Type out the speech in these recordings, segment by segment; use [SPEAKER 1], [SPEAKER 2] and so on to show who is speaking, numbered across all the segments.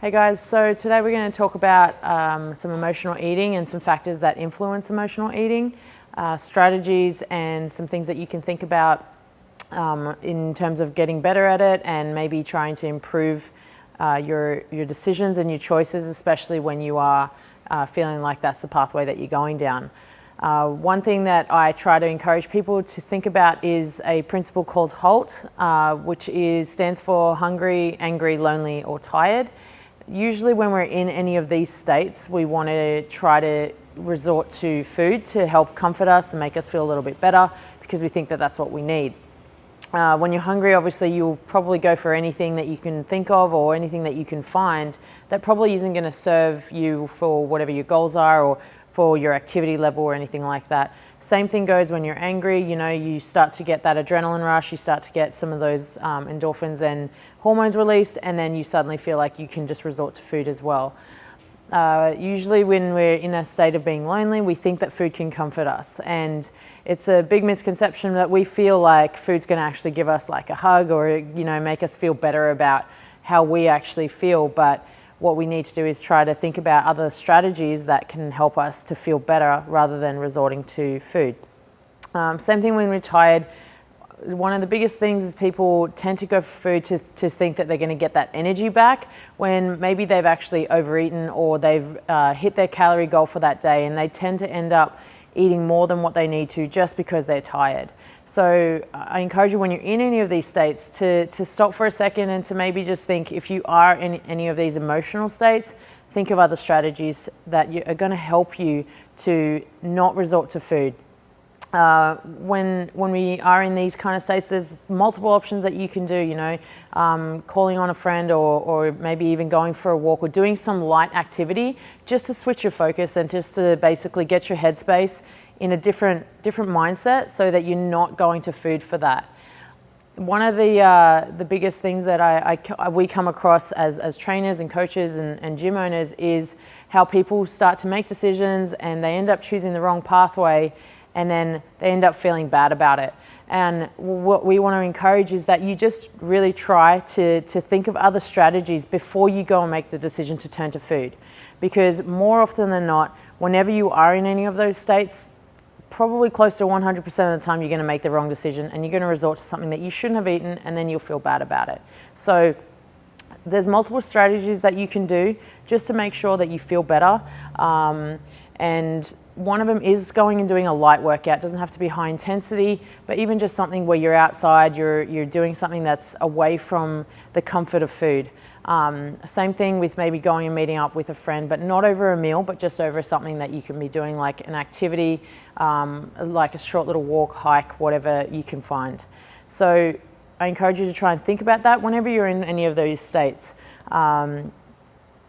[SPEAKER 1] Hey guys, so today we're going to talk about some emotional eating and some factors that influence emotional eating, strategies and some things that you can think about in terms of getting better at it and maybe trying to improve your decisions and your choices, especially when you are feeling like that's the pathway that you're going down. One thing that I try to encourage people to think about is a principle called HALT, which stands for hungry, angry, lonely, or tired. Usually when we're in any of these states, we want to try to resort to food to help comfort us and make us feel a little bit better because we think that that's what we need. When you're hungry, obviously you'll probably go for anything that you can think of or anything that you can find that probably isn't going to serve you for whatever your goals are or for your activity level or anything like that. Same thing goes when you're angry. You know, you start to get that adrenaline rush, you start to get some of those endorphins and hormones released, and then you suddenly feel like you can just resort to food as well. Usually when we're in a state of being lonely, we think that food can comfort us, and it's a big misconception that we feel like food's going to actually give us like a hug or, you know, make us feel better about how we actually feel. But what we need to do is try to think about other strategies that can help us to feel better rather than resorting to food. Same thing when we're tired. One of the biggest things is people tend to go for food to think that they're going to get that energy back when maybe they've actually overeaten or they've hit their calorie goal for that day, and they tend to end up eating more than what they need to just because they're tired. So I encourage you, when you're in any of these states, to stop for a second and to maybe just think, if you are in any of these emotional states, think of other strategies that are going to help you to not resort to food. When we are in these kind of states, there's multiple options that you can do, you know, calling on a friend or maybe even going for a walk or doing some light activity just to switch your focus and just to basically get your headspace in a different mindset so that you're not going to food for that. One of the biggest things that we come across as trainers and coaches and gym owners is how people start to make decisions and they end up choosing the wrong pathway, and then they end up feeling bad about it. And what we want to encourage is that you just really try to think of other strategies before you go and make the decision to turn to food. Because more often than not, whenever you are in any of those states, probably close to 100% of the time you're going to make the wrong decision and you're going to resort to something that you shouldn't have eaten, and then you'll feel bad about it. So there's multiple strategies that you can do just to make sure that you feel better. And one of them is going and doing a light workout. It doesn't have to be high intensity, but even just something where you're outside, you're doing something that's away from the comfort of food. Same thing with maybe going and meeting up with a friend, but not over a meal, but just over something that you can be doing, like an activity, like a short little walk, hike, whatever you can find. So I encourage you to try and think about that whenever you're in any of those states.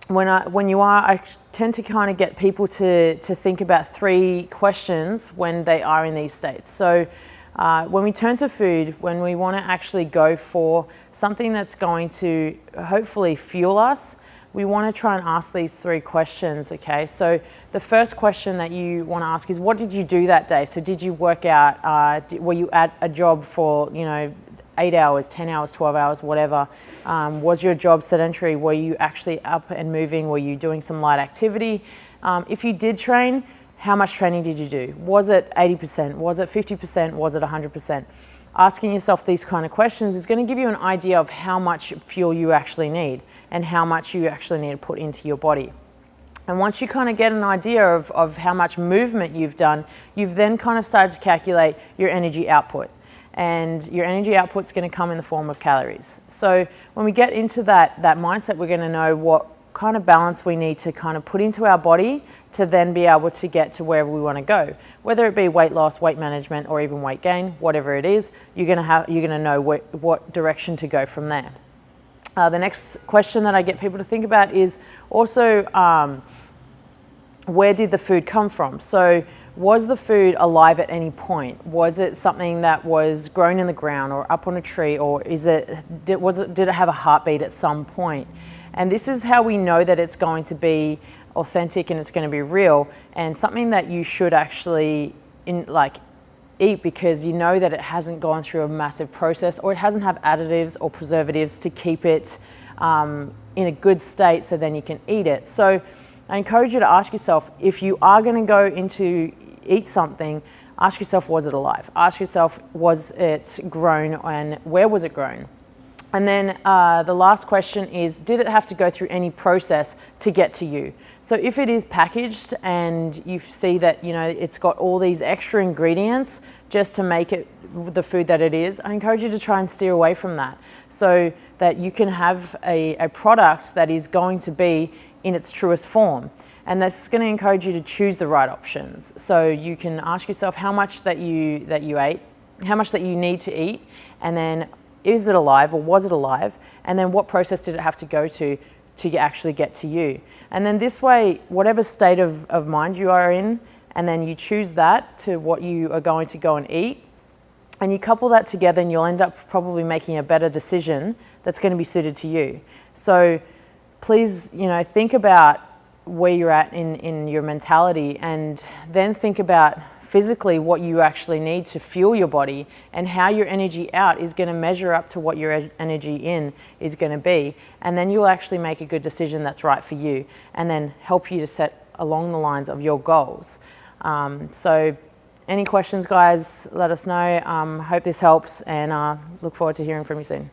[SPEAKER 1] When you are, I tend to kind of get people to think about 3 questions when they are in these states. So when we turn to food, when we want to actually go for something that's going to hopefully fuel us, we want to try and ask these 3 questions, okay? So the first question that you want to ask is, what did you do that day? So did you work out? Were you at a job for, 8 hours, 10 hours, 12 hours, whatever? Was your job sedentary? Were you actually up and moving? Were you doing some light activity? If you did train, how much training did you do? Was it 80%? Was it 50%? Was it 100%? Asking yourself these kind of questions is going to give you an idea of how much fuel you actually need and how much you actually need to put into your body. And once you kind of get an idea of how much movement you've done, you've then kind of started to calculate your energy output. And your energy output is going to come in the form of calories. So when we get into that mindset, we're going to know what kind of balance we need to kind of put into our body to then be able to get to wherever we want to go. Whether it be weight loss, weight management, or even weight gain, whatever it is, you're going to know what direction to go from there. The next question that I get people to think about is also, where did the food come from? So was the food alive at any point? Was it something that was grown in the ground or up on a tree, or did it have a heartbeat at some point? And this is how we know that it's going to be authentic and it's going to be real, and something that you should actually eat because you know that it hasn't gone through a massive process, or it hasn't had additives or preservatives to keep it in a good state so then you can eat it. So I encourage you to ask yourself, if you are going to go into eat something, ask yourself, was it alive? Ask yourself, was it grown, and where was it grown? And then the last question is, did it have to go through any process to get to you? So if it is packaged and you see that, you know, it's got all these extra ingredients just to make it the food that it is, I encourage you to try and steer away from that so that you can have a product that is going to be in its truest form. And that's going to encourage you to choose the right options. So you can ask yourself how much that you ate, how much that you need to eat, and then is it alive or was it alive? And then what process did it have to go to actually get to you? And then this way, whatever state of mind you are in, and then you choose that to what you are going to go and eat, and you couple that together, and you'll end up probably making a better decision that's going to be suited to you. So please, you know, think about where you're at in your mentality, and then think about physically what you actually need to fuel your body, and how your energy out is going to measure up to what your energy in is going to be. And then you'll actually make a good decision that's right for you, and then help you to set along the lines of your goals. So any questions, guys, let us know. Hope this helps, and look forward to hearing from you soon.